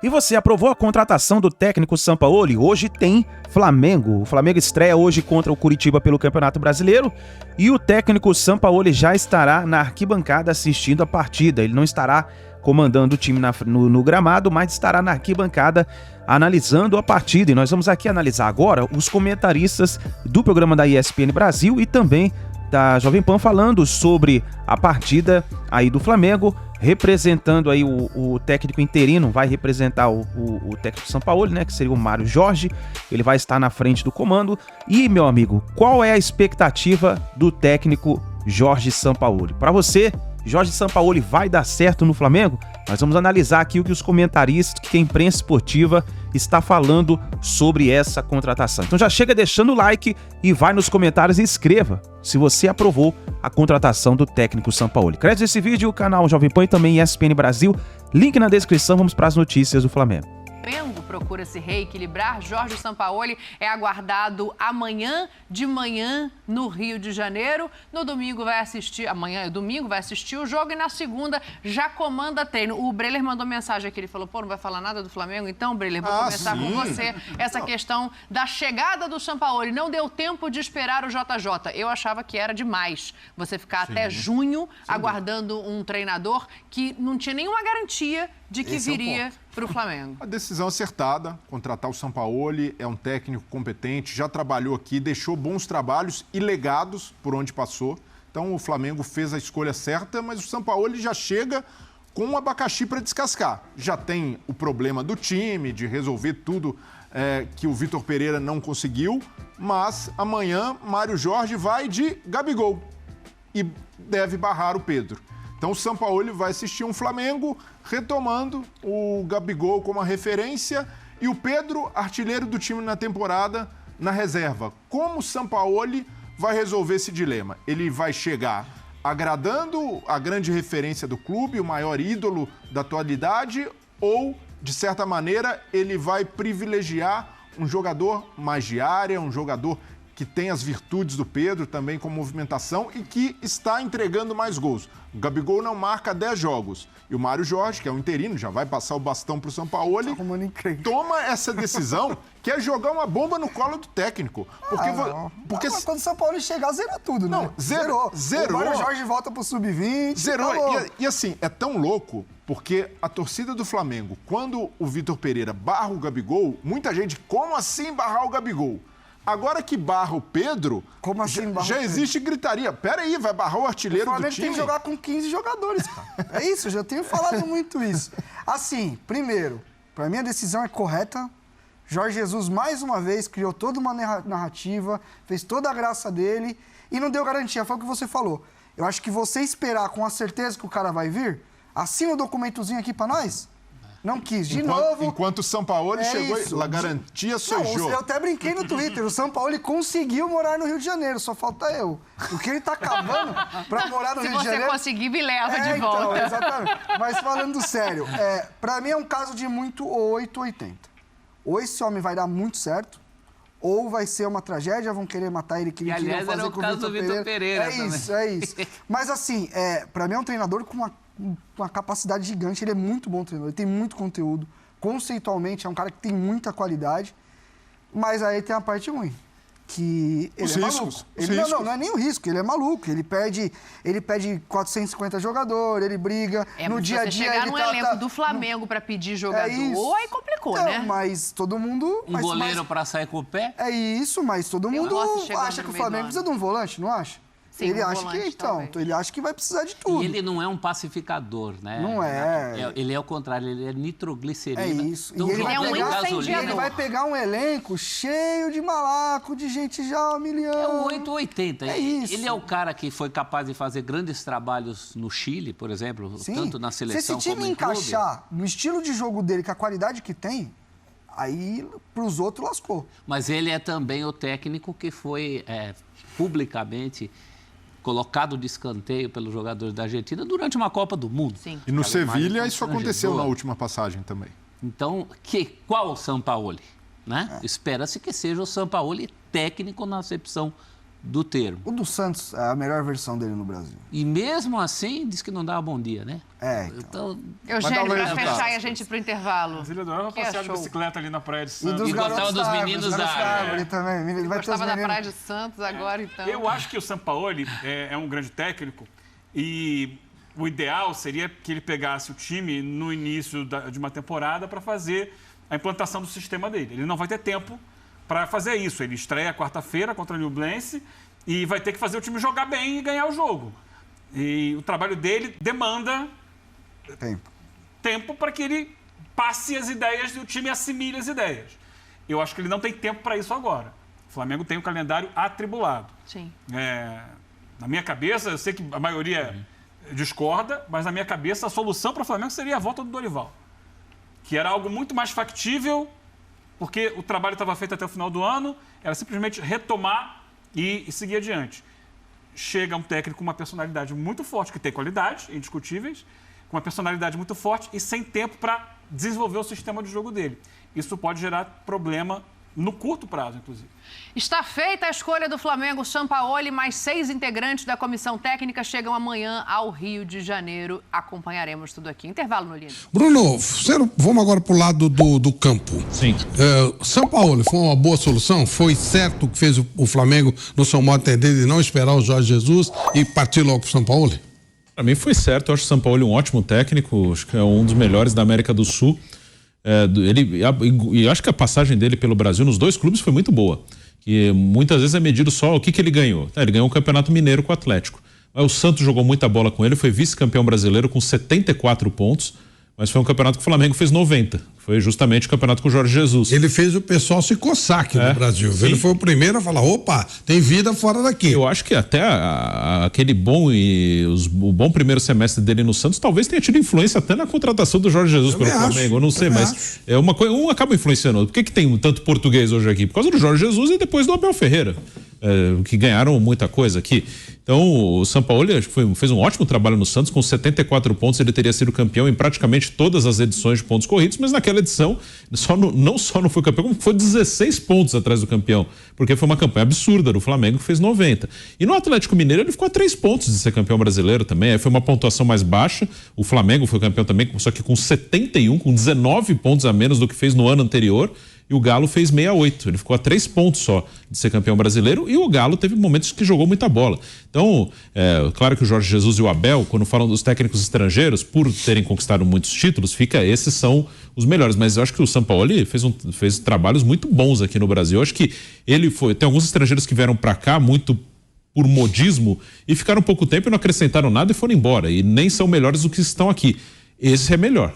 E você aprovou a contratação do técnico Sampaoli? Hoje tem Flamengo. O Flamengo estreia hoje contra o Curitiba pelo Campeonato Brasileiro e o técnico Sampaoli já estará na arquibancada assistindo a partida. Ele não estará comandando o time no gramado, mas estará na arquibancada analisando a partida. E nós vamos aqui analisar agora os comentaristas do programa da ESPN Brasil e também da Jovem Pan falando sobre a partida aí do Flamengo, representando aí o técnico interino, vai representar o técnico Sampaoli, né, que seria o Mário Jorge. Ele vai estar na frente do comando. E, meu amigo, qual é a expectativa do técnico Jorge Sampaoli? Para você, Jorge Sampaoli vai dar certo no Flamengo? Nós vamos analisar aqui o que os comentaristas, que a imprensa esportiva está falando sobre essa contratação. Então já chega deixando o like e vai nos comentários e escreva se você aprovou a contratação do técnico Sampaoli. Crédito esse vídeo, o canal Jovem Pan e também ESPN Brasil. Link na descrição, vamos para as notícias do Flamengo. Flamengo procura se reequilibrar. Jorge Sampaoli é aguardado amanhã de manhã no Rio de Janeiro. No domingo vai assistir, domingo vai assistir o jogo e na segunda já comanda treino. O Breler mandou mensagem aqui, ele falou, pô, não vai falar nada do Flamengo? Então, Breler, vou começar com você essa questão da chegada do Sampaoli. Não deu tempo de esperar o JJ. Eu achava que era demais você ficar até junho aguardando um treinador que não tinha nenhuma garantia de que viria para o Flamengo. A decisão acertada, contratar o Sampaoli, é um técnico competente, já trabalhou aqui, deixou bons trabalhos e legados por onde passou. Então o Flamengo fez a escolha certa, mas o Sampaoli já chega com um abacaxi para descascar. Já tem o problema do time, de resolver tudo que o Vitor Pereira não conseguiu, mas amanhã Mário Jorge vai de Gabigol e deve barrar o Pedro. Então o Sampaoli vai assistir um Flamengo retomando o Gabigol como a referência e o Pedro, artilheiro do time na temporada, na reserva. Como o Sampaoli vai resolver esse dilema? Ele vai chegar agradando a grande referência do clube, o maior ídolo da atualidade, ou, de certa maneira, ele vai privilegiar um jogador mais de área, um jogador que tem as virtudes do Pedro também com movimentação e que está entregando mais gols. O Gabigol não marca 10 jogos. E o Mário Jorge, que é o interino, já vai passar o bastão para o Sampaoli, toma essa decisão, que é jogar uma bomba no colo do técnico. Porque mas quando o Sampaoli chegar, zerou tudo, né? Não, zerou. O Mário Jorge volta pro Sub-20. Zerou. E assim, é tão louco, porque a torcida do Flamengo, quando o Vitor Pereira barra o Gabigol, muita gente, como assim barrar o Gabigol? Agora que barra o Pedro, como assim, já existe gritaria. Peraí, vai barrar o artilheiro do time? O Flamengo tem que jogar com 15 jogadores, cara. É isso, eu já tenho falado muito isso. Assim, primeiro, para mim a decisão é correta. Jorge Jesus, mais uma vez, criou toda uma narrativa, fez toda a graça dele e não deu garantia. Foi o que você falou. Eu acho que você esperar com a certeza que o cara vai vir, assina o documentozinho aqui para nós. Não quis. De novo... Enquanto o Sampaoli chegou e a garantia sojou. Eu até brinquei no Twitter. O Sampaoli conseguiu morar no Rio de Janeiro. Só falta eu. O que ele tá acabando pra morar no Rio de Janeiro... Se você conseguir, me leva de volta. Então, exatamente. Mas falando sério, pra mim é um caso de muito 8-80. Ou esse homem vai dar muito certo, ou vai ser uma tragédia, vão querer matar ele, que ele queria fazer com o Vitor Pereira. É isso. Mas assim, pra mim é um treinador com uma capacidade gigante, ele é muito bom treinador, ele tem muito conteúdo, conceitualmente é um cara que tem muita qualidade, mas aí tem a parte ruim, que ele é maluco. Não é nem o risco, ele é maluco, ele pede 450 jogadores, ele briga, no dia a dia chegar ele no elenco do Flamengo para pedir jogador, aí complicou, então, né? Mas todo mundo... Goleiro para sair com o pé? É isso, mas todo mundo acha que o Flamengo precisa de um volante, não acha? Sim, ele acha que, então, ele acha que vai precisar de tudo. E ele não é um pacificador, né? Não é. Ele é o contrário, ele é nitroglicerina. É isso. Então, e ele é um incendiador. Ele vai pegar um elenco cheio de malaco, de gente já humilhando. É o 880. É isso. Ele é o cara que foi capaz de fazer grandes trabalhos no Chile, por exemplo, tanto na seleção como em clube. Se esse time encaixar no estilo de jogo dele, com a qualidade que tem, aí pros outros lascou. Mas ele é também o técnico que foi publicamente colocado de escanteio pelos jogadores da Argentina durante uma Copa do Mundo. Sim. E no Sevilha isso aconteceu na última passagem também. Então, qual o Sampaoli? Né? Espera-se que seja o Sampaoli técnico na acepção do termo. O do Santos é a melhor versão dele no Brasil. E mesmo assim, diz que não dá bom dia, né? Então... Eugênio, para fechar e a gente ir pro intervalo. Ele adorava passear de bicicleta ali na Praia de Santos. E gostava dos meninos da árvore também. Ele gostava da Praia de Santos agora, então. Eu acho que o Sampaoli é um grande técnico e o ideal seria que ele pegasse o time no início de uma temporada para fazer a implantação do sistema dele. Ele não vai ter tempo para fazer isso. Ele estreia quarta-feira contra o Nublense e vai ter que fazer o time jogar bem e ganhar o jogo. E o trabalho dele demanda tempo para que ele passe as ideias e o time assimile as ideias. Eu acho que ele não tem tempo para isso agora. O Flamengo tem um calendário atribulado. Sim. Na minha cabeça, eu sei que a maioria discorda, mas na minha cabeça a solução para o Flamengo seria a volta do Dorival, que era algo muito mais factível, porque o trabalho estava feito até o final do ano, era simplesmente retomar e seguir adiante. Chega um técnico com uma personalidade muito forte, que tem qualidades indiscutíveis, com uma personalidade muito forte e sem tempo para desenvolver o sistema de jogo dele. Isso pode gerar problema no curto prazo, inclusive. Está feita a escolha do Flamengo. Sampaoli, mais 6 integrantes da comissão técnica chegam amanhã ao Rio de Janeiro. Acompanharemos tudo aqui. Intervalo, Nolino. Bruno, vamos agora para o lado do campo. Sim. Sampaoli foi uma boa solução? Foi certo o que fez o Flamengo, no seu modo de entender, de não esperar o Jorge Jesus e partir logo para o Sampaoli? Para mim foi certo. Eu acho o Sampaoli um ótimo técnico. Acho que é um dos melhores da América do Sul. E acho que a passagem dele pelo Brasil nos 2 clubes foi muito boa. E muitas vezes é medido só o que ele ganhou. Ele ganhou o Campeonato Mineiro com o Atlético. O Santos jogou muita bola com ele, foi vice-campeão brasileiro com 74 pontos, mas foi um campeonato que o Flamengo fez 90. Foi justamente o campeonato com o Jorge Jesus. Ele fez o pessoal se coçar aqui no Brasil. Sim. Ele foi o primeiro a falar, opa, tem vida fora daqui. Eu acho que até aquele o bom primeiro semestre dele no Santos talvez tenha tido influência até na contratação do Jorge Jesus pelo Flamengo. Eu não sei, mas é uma coisa, um acaba influenciando o outro. Por que tem tanto português hoje aqui? Por causa do Jorge Jesus e depois do Abel Ferreira, que ganharam muita coisa aqui. Então, o Sampaoli fez um ótimo trabalho no Santos, com 74 pontos, ele teria sido campeão em praticamente todas as edições de pontos corridos, mas naquela edição, não só não foi campeão, como foi 16 pontos atrás do campeão, porque foi uma campanha absurda do Flamengo, que fez 90. E no Atlético Mineiro ele ficou a 3 pontos de ser campeão brasileiro também, aí foi uma pontuação mais baixa, o Flamengo foi campeão também, só que com 71, com 19 pontos a menos do que fez no ano anterior, e o Galo fez 68, ele ficou a 3 pontos só de ser campeão brasileiro, e o Galo teve momentos que jogou muita bola. Então, claro que o Jorge Jesus e o Abel, quando falam dos técnicos estrangeiros, por terem conquistado muitos títulos, esses são os melhores, mas eu acho que o Sampaoli fez trabalhos muito bons aqui no Brasil. Eu acho que tem alguns estrangeiros que vieram para cá muito por modismo e ficaram pouco tempo e não acrescentaram nada e foram embora, e nem são melhores do que estão aqui. Esse é melhor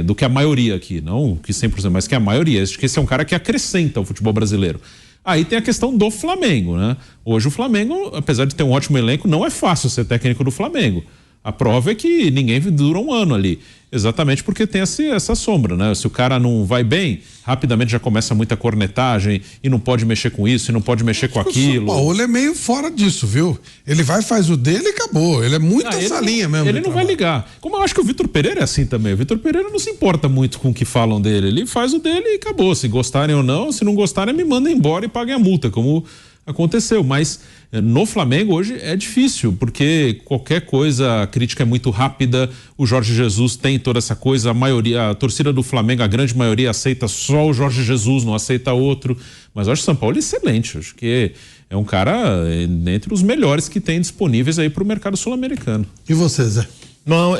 do que a maioria aqui, não que 100%, mas que a maioria. Acho que esse é um cara que acrescenta o futebol brasileiro. Aí tem a questão do Flamengo, né? Hoje o Flamengo, apesar de ter um ótimo elenco, não é fácil ser técnico do Flamengo. A prova é que ninguém dura um ano ali, exatamente porque tem essa sombra, né? Se o cara não vai bem, rapidamente já começa muita cornetagem e não pode mexer com isso, e não pode mexer com aquilo. O Paulo é meio fora disso, viu? Ele faz o dele e acabou. Ele é muito essa linha mesmo. Ele não vai ligar. Como eu acho que o Vitor Pereira é assim também. O Vitor Pereira não se importa muito com o que falam dele. Ele faz o dele e acabou. Se gostarem ou não, se não gostarem, me mandam embora e paguem a multa, como aconteceu. Mas no Flamengo hoje é difícil, porque qualquer coisa, a crítica é muito rápida. O Jorge Jesus tem toda essa coisa, a torcida do Flamengo, a grande maioria aceita só o Jorge Jesus, não aceita outro. Mas eu acho o Sampaoli excelente, acho que é um cara entre os melhores que tem disponíveis aí para o mercado sul-americano. E você, Zé? Não,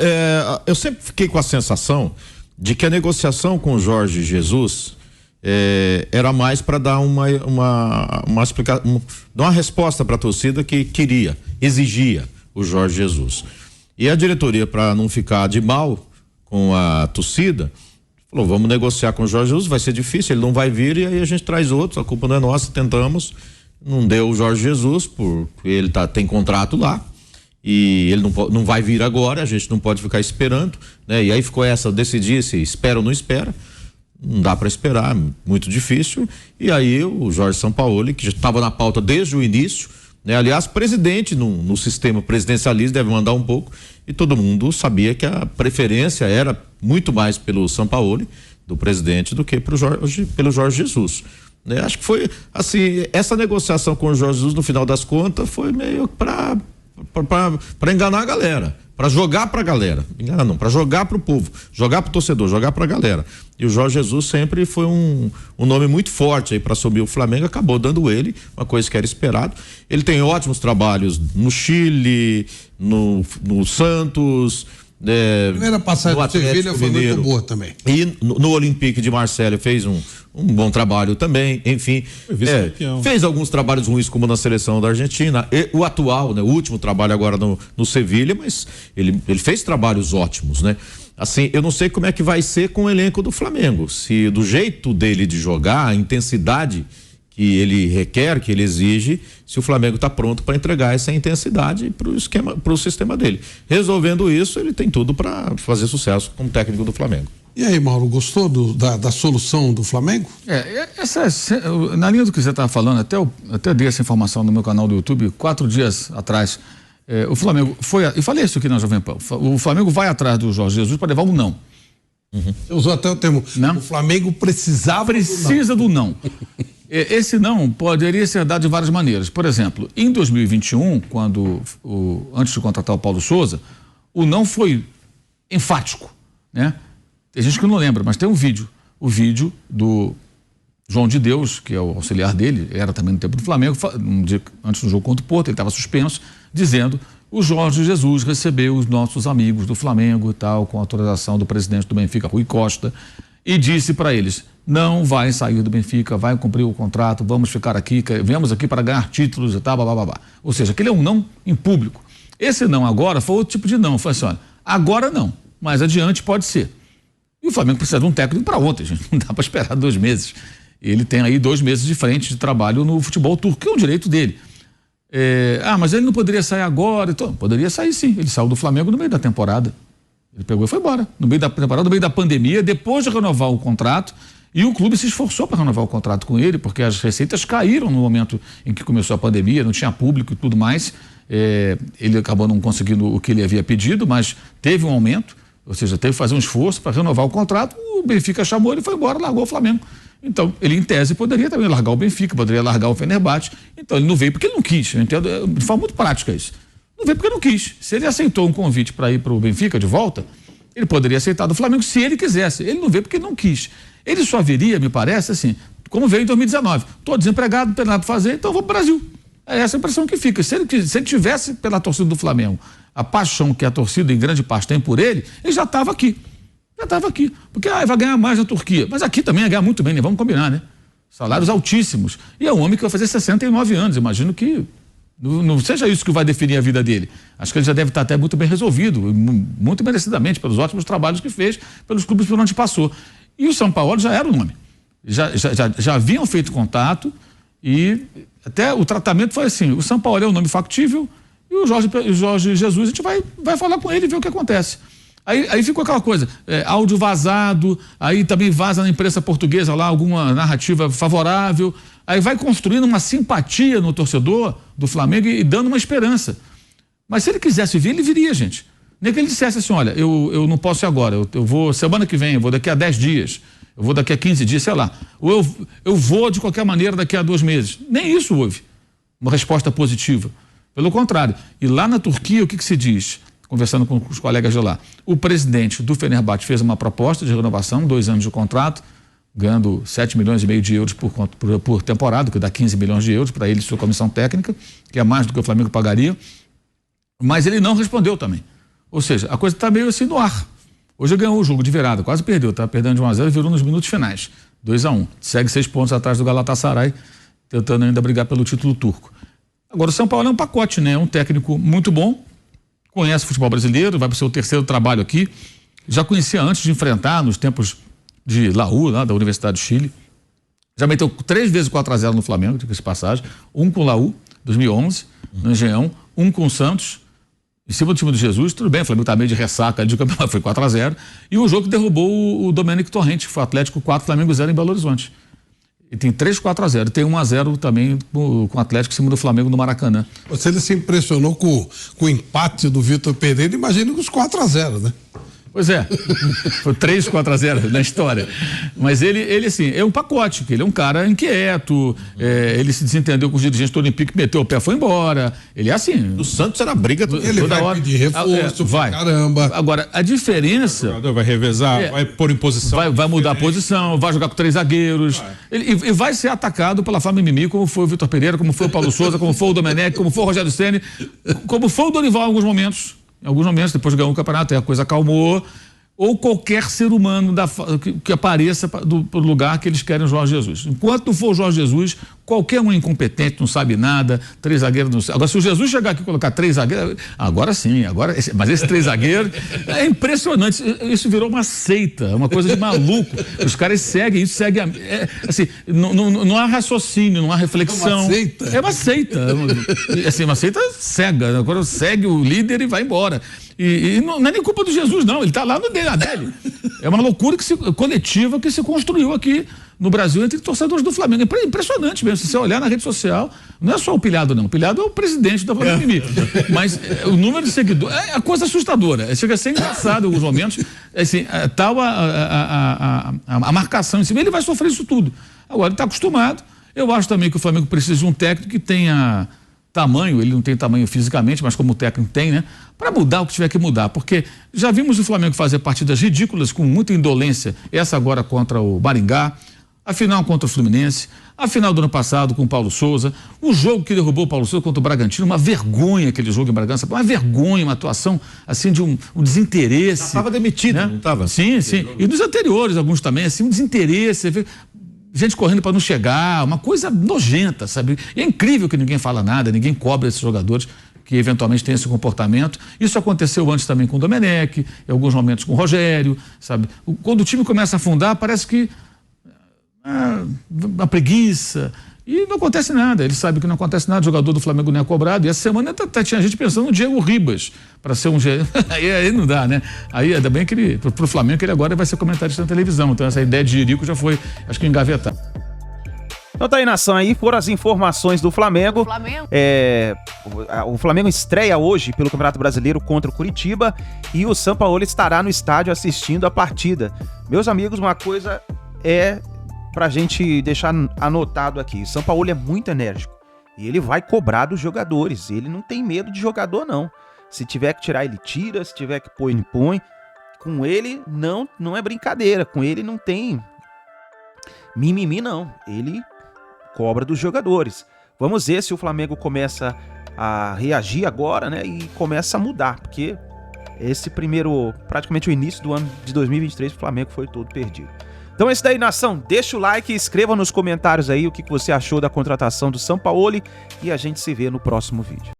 eu sempre fiquei com a sensação de que a negociação com o Jorge Jesus era mais para dar uma explicação, dar uma resposta para a torcida que exigia o Jorge Jesus. E a diretoria, para não ficar de mal com a torcida, falou: vamos negociar com o Jorge Jesus, vai ser difícil, ele não vai vir, e aí a gente traz outros, a culpa não é nossa, tentamos, não deu o Jorge Jesus, porque ele tem contrato lá, e ele não vai vir agora, a gente não pode ficar esperando, né? E aí ficou decidir se espera ou não espera. Não dá para esperar, muito difícil. E aí o Jorge Sampaoli, que já estava na pauta desde o início, né? Aliás, presidente no sistema presidencialista deve mandar um pouco, e todo mundo sabia que a preferência era muito mais pelo Sampaoli, do presidente, do que pelo Jorge Jesus. né? Acho que foi assim, essa negociação com o Jorge Jesus, no final das contas, foi meio para enganar a galera, para jogar pra galera, enganar não, para jogar pro povo, jogar pro torcedor, jogar pra galera. E o Jorge Jesus sempre foi um nome muito forte aí para assumir o Flamengo, acabou dando ele, uma coisa que era esperado. Ele tem ótimos trabalhos no Chile, no Santos, primeira passagem do Sevilha foi muito boa também. E no Olympique de Marselha fez um bom trabalho também, enfim. Fez alguns trabalhos ruins, como na seleção da Argentina. E o atual, né, o último trabalho agora no Sevilha, mas ele fez trabalhos ótimos, né? Assim, eu não sei como é que vai ser com o elenco do Flamengo. Se do jeito dele de jogar, a intensidade que ele requer, que ele exige, se o Flamengo está pronto para entregar essa intensidade para o sistema dele. Resolvendo isso, ele tem tudo para fazer sucesso como técnico do Flamengo. E aí, Mauro, gostou da solução do Flamengo? Na linha do que você estava falando, até dei essa informação no meu canal do YouTube 4 dias atrás. O Flamengo foi, eu falei isso aqui na Jovem Pan, o Flamengo vai atrás do Jorge Jesus para levar um não. Você usou até o termo, não? O Flamengo precisa do não. Esse não poderia ser dado de várias maneiras. Por exemplo, em 2021, antes de contratar o Paulo Souza, o não foi enfático, né? Tem gente que não lembra, mas tem um vídeo. O vídeo do João de Deus, que é o auxiliar dele, era também no tempo do Flamengo, um dia antes do jogo contra o Porto, ele estava suspenso, dizendo: o Jorge Jesus recebeu os nossos amigos do Flamengo e tal, com autorização do presidente do Benfica, Rui Costa, e disse para eles: não vai sair do Benfica, vai cumprir o contrato, vamos ficar aqui, viemos aqui para ganhar títulos e tal, blá. Ou seja, aquele é um não em público. Esse não agora foi outro tipo de não, foi assim: olha, agora não, mas adiante pode ser. E o Flamengo precisa de um técnico para ontem, gente, não dá para esperar 2 meses. Ele tem aí 2 meses de frente de trabalho no futebol turco, que é um direito dele. Mas ele não poderia sair agora, então, poderia sair sim, ele saiu do Flamengo no meio da temporada. Ele pegou e foi embora, no meio da temporada, no meio da pandemia, depois de renovar o contrato. E o clube se esforçou para renovar o contrato com ele, porque as receitas caíram no momento em que começou a pandemia, não tinha público e tudo mais. Ele acabou não conseguindo o que ele havia pedido, mas teve um aumento, ou seja, teve que fazer um esforço para renovar o contrato. O Benfica chamou ele, foi embora, largou o Flamengo. Então, ele em tese poderia também largar o Benfica, poderia largar o Fenerbahçe. Então, ele não veio porque ele não quis. Eu entendo, de forma muito prática isso. Não veio porque não quis. Se ele aceitou um convite para ir para o Benfica de volta, ele poderia aceitar do Flamengo se ele quisesse. Ele não veio porque ele não quis. Ele só viria, me parece, assim, como veio em 2019. Estou desempregado, não tenho nada para fazer, então vou para o Brasil. É essa a impressão que fica. Se ele tivesse pela torcida do Flamengo a paixão que a torcida, em grande parte, tem por ele já estava aqui. Já estava aqui. Porque vai ganhar mais na Turquia. Mas aqui também ia ganhar muito bem, né? Vamos combinar, né? Salários altíssimos. E é um homem que vai fazer 69 anos. Imagino que não seja isso que vai definir a vida dele. Acho que ele já deve estar até muito bem resolvido, muito merecidamente, pelos ótimos trabalhos que fez, pelos clubes por onde passou. E o São Paulo já era o nome. Já haviam feito contato e até o tratamento foi assim: o São Paulo é um nome factível e o Jorge Jesus, a gente vai falar com ele e ver o que acontece. Aí ficou aquela coisa, áudio vazado, aí também vaza na imprensa portuguesa lá alguma narrativa favorável, aí vai construindo uma simpatia no torcedor do Flamengo e dando uma esperança. Mas se ele quisesse vir, ele viria, gente. Nem que ele dissesse assim: olha, eu não posso ir agora, eu vou semana que vem, eu vou daqui a 10 dias, eu vou daqui a 15 dias, sei lá. Ou eu vou de qualquer maneira daqui a 2 meses. Nem isso houve uma resposta positiva. Pelo contrário. E lá na Turquia, o que se diz? Conversando com os colegas de lá, o presidente do Fenerbahçe fez uma proposta de renovação, 2 anos de contrato, ganhando 7,5 milhões de euros por temporada, que dá 15 milhões de euros para ele e sua comissão técnica, que é mais do que o Flamengo pagaria. Mas ele não respondeu também. Ou seja, a coisa está meio assim no ar. Hoje ganhou o jogo de virada, quase perdeu, tá perdendo de 1-0 e virou nos minutos finais, 2-1. Segue 6 pontos atrás do Galatasaray, tentando ainda brigar pelo título turco. Agora o São Paulo é um pacote, né? É um técnico muito bom, conhece o futebol brasileiro, vai para o seu 3º trabalho aqui. Já conhecia antes de enfrentar, nos tempos de Laú, lá da Universidade do Chile. Já meteu 3 vezes 4-0 no Flamengo, diga-se de passagem. Um com o Laú, 2011, no Engenhão. Um com o Santos, em cima do time do Jesus. Tudo bem, o Flamengo tá meio de ressaca de campeonato, foi 4-0. E o jogo que derrubou o Domênico Torrente, que foi Atlético 4, Flamengo 0 em Belo Horizonte. E tem 3 4-0. Tem 1-0 também com o Atlético em cima do Flamengo no Maracanã. Você se impressionou com o empate do Vitor Pereira, imagina com os 4-0, né? Pois é, foi 3-4-0 na história. Mas ele assim, é um pacote, que ele é um cara inquieto, ele se desentendeu com os dirigentes do Olympique, meteu o pé, foi embora. Ele é assim. O Santos era briga ele toda vai hora. pedir reforço, vai. Caramba. Agora, a diferença... O jogador vai revezar, vai pôr em posição. Vai mudar a posição, vai jogar com 3 zagueiros. E vai ser atacado pela Fábio Mimi, como foi o Vitor Pereira, como foi o Paulo Souza, como foi o Domenech, como foi o Rogério Ceni, como foi o Dorival em alguns momentos. Em alguns momentos, depois ganhou o campeonato, aí a coisa acalmou. Ou qualquer ser humano que apareça do lugar que eles querem o Jorge Jesus. Enquanto não for o Jorge Jesus, qualquer um incompetente, não sabe nada, 3 zagueiros não sabe. Agora, se o Jesus chegar aqui e colocar 3 zagueiros, agora sim, mas esse 3 zagueiros é impressionante. Isso virou uma seita, uma coisa de maluco. Os caras seguem isso, assim, não há raciocínio, não há reflexão. É uma seita? É uma seita. Assim, uma seita cega. Agora segue o líder e vai embora. E não é nem culpa do Jesus, não. Ele está lá no dele. É uma loucura coletiva que se construiu aqui no Brasil entre torcedores do Flamengo. É impressionante mesmo. Se você olhar na rede social, não é só o Pilhado, não. O Pilhado é o presidente da Flamengo. Mas o número de seguidores é coisa assustadora. Chega a ser engraçado em alguns momentos. Assim, tal a marcação em cima. Ele vai sofrer isso tudo. Agora, ele está acostumado. Eu acho também que o Flamengo precisa de um técnico que tenha tamanho, ele não tem tamanho fisicamente, mas como o técnico tem, né? Para mudar o que tiver que mudar, porque já vimos o Flamengo fazer partidas ridículas com muita indolência, essa agora contra o Maringá, a final contra o Fluminense, a final do ano passado com o Paulo Souza, o jogo que derrubou o Paulo Souza contra o Bragantino, uma vergonha aquele jogo em Bragança, uma vergonha, uma atuação assim de um desinteresse. Já estava demitido, né? Não estava? Sim. E dos anteriores, alguns também, assim, um desinteresse, gente correndo para não chegar, uma coisa nojenta, sabe? E é incrível que ninguém fala nada, ninguém cobra esses jogadores que eventualmente têm esse comportamento. Isso aconteceu antes também com o Domenech, em alguns momentos com o Rogério, sabe? Quando o time começa a afundar, parece que uma preguiça, e não acontece nada. Ele sabe que não acontece nada, o jogador do Flamengo não é cobrado, e essa semana até tinha gente pensando no Diego Ribas para ser um aí não dá, né? Aí ainda bem que pro Flamengo que ele agora vai ser comentarista na televisão, então essa ideia de Jerico já foi, acho que engavetada. Então tá aí, nação, aí foram as informações do Flamengo. O Flamengo estreia hoje pelo Campeonato Brasileiro contra o Curitiba e o Sampaoli estará no estádio assistindo a partida. Meus amigos, uma coisa é pra gente deixar anotado aqui, o Sampaoli é muito enérgico e ele vai cobrar dos jogadores, ele não tem medo de jogador não. Se tiver que tirar, ele tira, se tiver que pôr, ele põe. Com ele não é brincadeira, com ele não tem mimimi não, ele cobra dos jogadores. Vamos ver se o Flamengo começa a reagir agora, né, e começa a mudar, porque esse praticamente o início do ano de 2023, o Flamengo foi todo perdido. Então é isso daí, nação. Deixa o like, escreva nos comentários aí o que você achou da contratação do Sampaoli e a gente se vê no próximo vídeo.